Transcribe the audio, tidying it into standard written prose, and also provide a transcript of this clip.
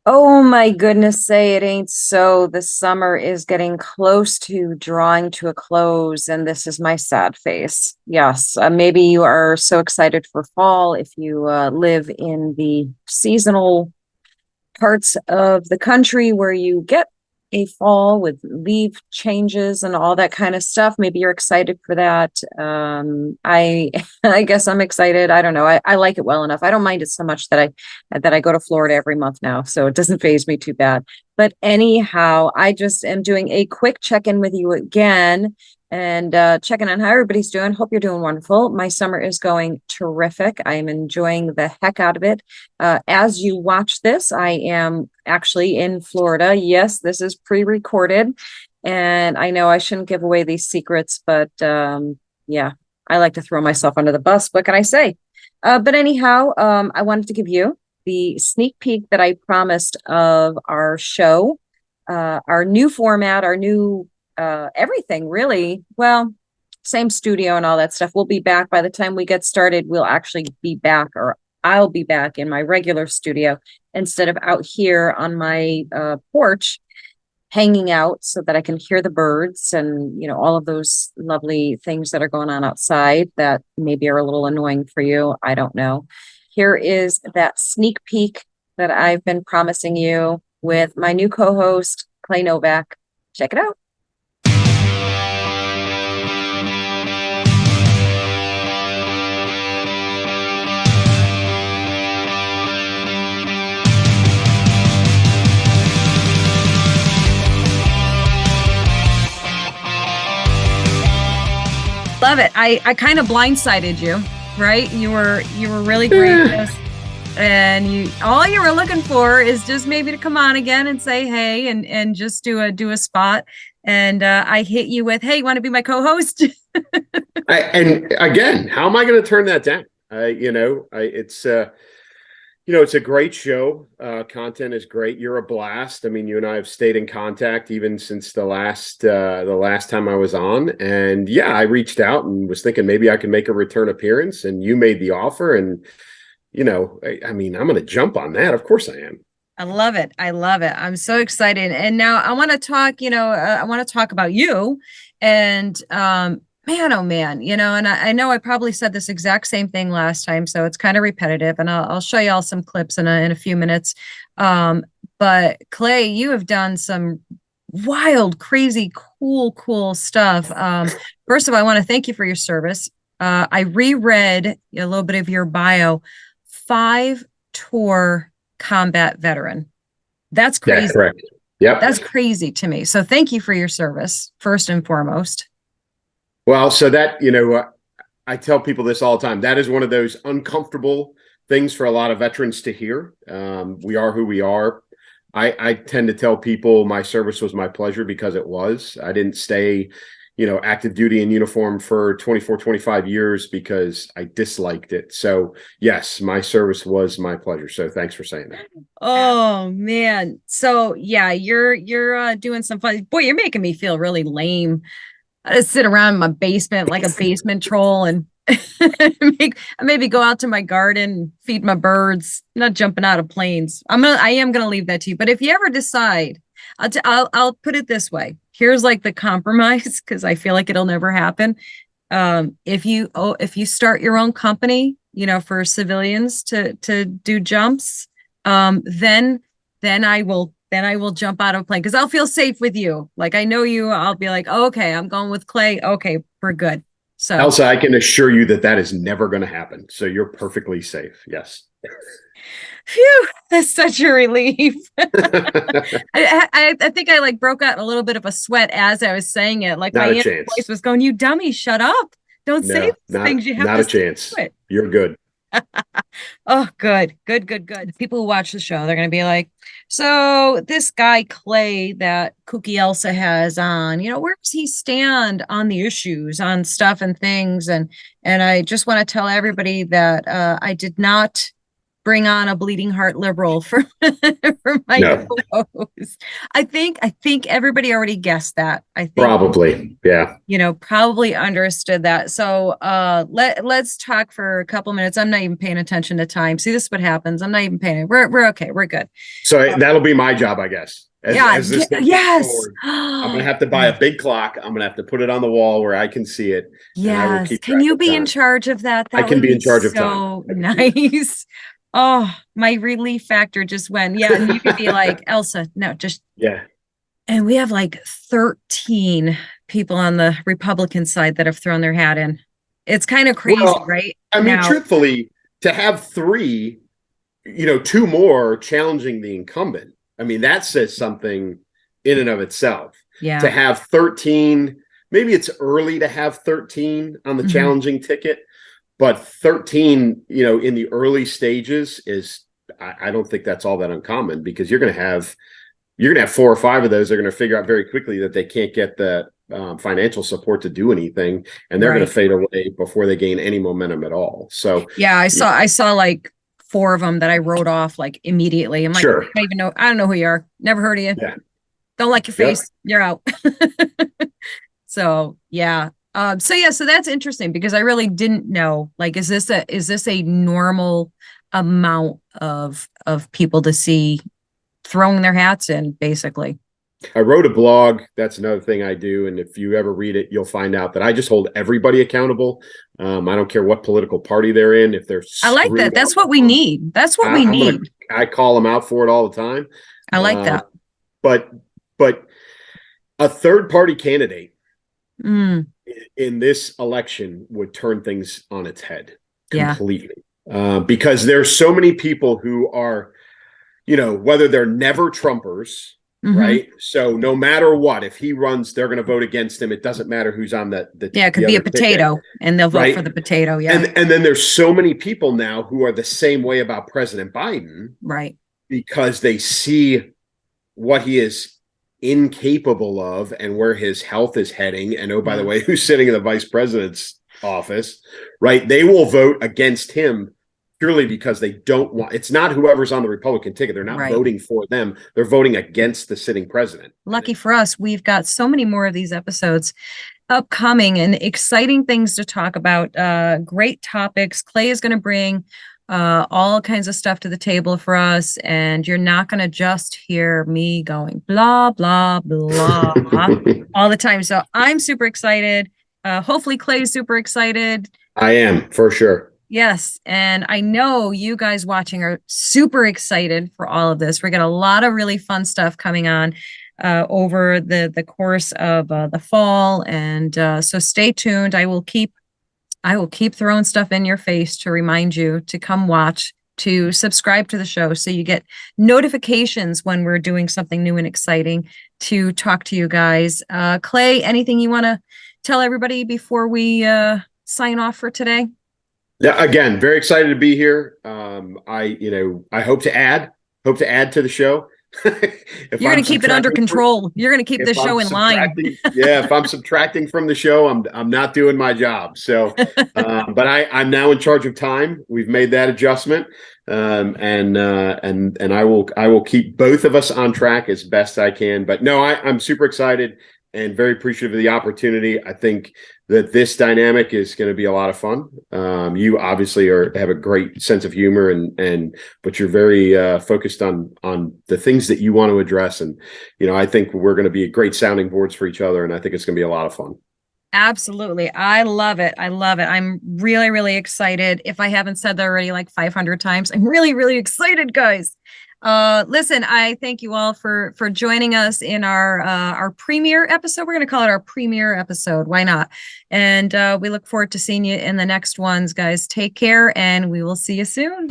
Oh my goodness, say it ain't so. The summer is getting close to drawing to a close, and this is my sad face. Yes, maybe you are so excited for fall if you live in the seasonal parts of the country where you get a fall with leaf changes and all that kind of stuff. Maybe you're excited for that. I I guess I'm excited. I don't know. I like it well enough. I don't mind it so much that I go to Florida every month now, so it doesn't phase me too bad. But anyhow, I just am doing a quick check-in with you again and checking on how everybody's doing. Hope you're doing wonderful. My summer is going terrific. I am enjoying the heck out of it. As you watch this, I am actually in Florida. Yes, this is pre-recorded, and I know I shouldn't give away these secrets, but yeah, I like to throw myself under the bus. What can I say? But anyhow, I wanted to give you the sneak peek that I promised of our show, our new format, our new everything, really. Well, same studio and all that stuff. We'll be back by the time we get started. We'll actually be back, or I'll be back in my regular studio instead of out here on my porch hanging out so that I can hear the birds and, all of those lovely things that are going on outside that maybe are a little annoying for you. I don't know. Here is that sneak peek that I've been promising you with my new co-host, Clay Novak. Check it out. Love it. I kind of blindsided you, right? You were really great. And all you were looking for is just maybe to come on again and say hey and just do a spot. And I hit you with, hey, you want to be my co-host? And again, how am I going to turn that down? It's a great show. Content is great. You're a blast. I mean, you and I have stayed in contact even since the last time I was on. And yeah, I reached out and was thinking maybe I could make a return appearance, and you made the offer. And I mean, I'm going to jump on that. Of course I am. I love it. I love it. I'm so excited. And now I want to talk, I want to talk about you and, man, oh man, and I know I probably said this exact same thing last time, so it's kind of repetitive, and I'll show you all some clips in a few minutes. But Clay, you have done some wild, crazy, cool stuff. First of all, I want to thank you for your service. I reread a little bit of your bio. 5-tour combat veteran. That's crazy. Yeah, correct. Yep. That's crazy to me. So thank you for your service, first and foremost. Well, so that, I tell people this all the time. That is one of those uncomfortable things for a lot of veterans to hear. We are who we are. I tend to tell people my service was my pleasure because it was. I didn't stay, active duty in uniform for 24, 25 years because I disliked it. So yes, my service was my pleasure. So thanks for saying that. Oh man. So yeah, you're doing some fun. Boy, you're making me feel really lame. I just sit around in my basement like a basement troll and maybe go out to my garden, feed my birds, not jumping out of planes. I am gonna leave that to you. But if you ever decide, I'll put it this way. Here's like the compromise, because I feel like it'll never happen. If you start your own company, for civilians to do jumps, then I will jump out of a plane because I'll feel safe with you. Like I know you, I'll be like, oh, okay, I'm going with Clay. Okay, we're good. So Elsa, I can assure you that is never going to happen. So you're perfectly safe. Yes. Phew, that's such a relief. I think I like broke out a little bit of a sweat as I was saying it. Like not my a chance. voice was going, "You dummy, shut up! Don't say things you have not to a chance. It. You're good." Oh, good. People who watch the show, they're going to be like, so this guy Clay that Kooky Elsa has on, where does he stand on the issues, on stuff and things? And I just want to tell everybody that I did not bring on a bleeding heart liberal for for my No, co-host. I think everybody already guessed that. I think probably. Yeah. probably understood that. So let's talk for a couple minutes. I'm not even paying attention to time. See, this is what happens. I'm not even paying. We're okay. We're good. So that'll be my job, I guess. Yeah, As this thing moves yes. forward, I'm gonna have to buy a big clock. I'm gonna have to put it on the wall where I can see it, and I will Yes. keep Can track you of be in time. charge of that? I That can would be be in charge of time. so nice. Oh, my relief factor just went. Yeah, and you could be like, Elsa, no, just Yeah. and we have like 13 people on the Republican side that have thrown their hat in. It's kind of crazy, Well, right? I mean, Now, truthfully, to have three, two more challenging the incumbent, I mean, that says something in and of itself. To yeah. have 13, maybe it's early to have 13 on the Mhm. challenging ticket, but 13, in the early stages I don't think that's all that uncommon, because you're going to have 4 or 5 of those. They're going to figure out very quickly that they can't get the financial support to do anything, and they're going to Right. fade away before they gain any momentum at all. So Yeah, I saw like 4 of them that I wrote off like immediately. I'm like, sure. I don't know who you are. Never heard of you. Yeah. Don't like your Yep. face. You're out. So yeah. So that's interesting because I really didn't know. Like, is this a normal amount of people to see throwing their hats in, basically? I wrote a blog. That's another thing I do. And if you ever read it, you'll find out that I just hold everybody accountable. I don't care what political party they're in. If they're I like that. screwed That's up, what we need. That's what we need. I call them out for it all the time. I like that. But a third party candidate Mm, in this election would turn things on its head yeah. completely. Because there's so many people who are, whether they're never Trumpers, Mhm. right? So no matter what, if he runs, they're going to vote against him. It doesn't matter who's on the Yeah, it could the be a other ticket, potato and they'll vote right? for the potato. Yeah. And then there's so many people now who are the same way about President Biden, Right. because they see what he is incapable of and where his health is heading. And oh, by the Yeah. way, who's sitting in the vice president's office, right? They will vote against him purely because they don't want, it's not whoever's on the Republican ticket. They're not Right. voting for them. They're voting against the sitting president. Lucky for us, we've got so many more of these episodes upcoming and exciting things to talk about. Great topics. Clay is going to bring all kinds of stuff to the table for us, and you're not going to just hear me going blah blah blah all the time. So I'm super excited. Hopefully Clay is super excited. I am, for sure. Yes, and I know you guys watching are super excited for all of this. We got a lot of really fun stuff coming on over the course of the fall, and so stay tuned. I will keep throwing stuff in your face to remind you to come watch, to subscribe to the show so you get notifications when we're doing something new and exciting to talk to you guys. Clay, anything you want to tell everybody before we sign off for today? Yeah, again, very excited to be here. I hope to add to the show. You're going to keep it under control. You're going to keep the show in line. Yeah, if I'm subtracting from the show, I'm not doing my job. So, but I'm now in charge of time. We've made that adjustment, and I will keep both of us on track as best I can. But no, I'm super excited and very appreciative of the opportunity. I think that this dynamic is going to be a lot of fun. You obviously have a great sense of humor, but you're very focused on the things that you want to address. And, I think we're going to be great sounding boards for each other. And I think it's going to be a lot of fun. Absolutely. I love it. I love it. I'm really, really excited. If I haven't said that already like 500 times, I'm really, really excited, guys. Listen, I thank you all for joining us in our premiere episode. We're going to call it our premiere episode. Why not? And we look forward to seeing you in the next ones, guys. Take care, and we will see you soon.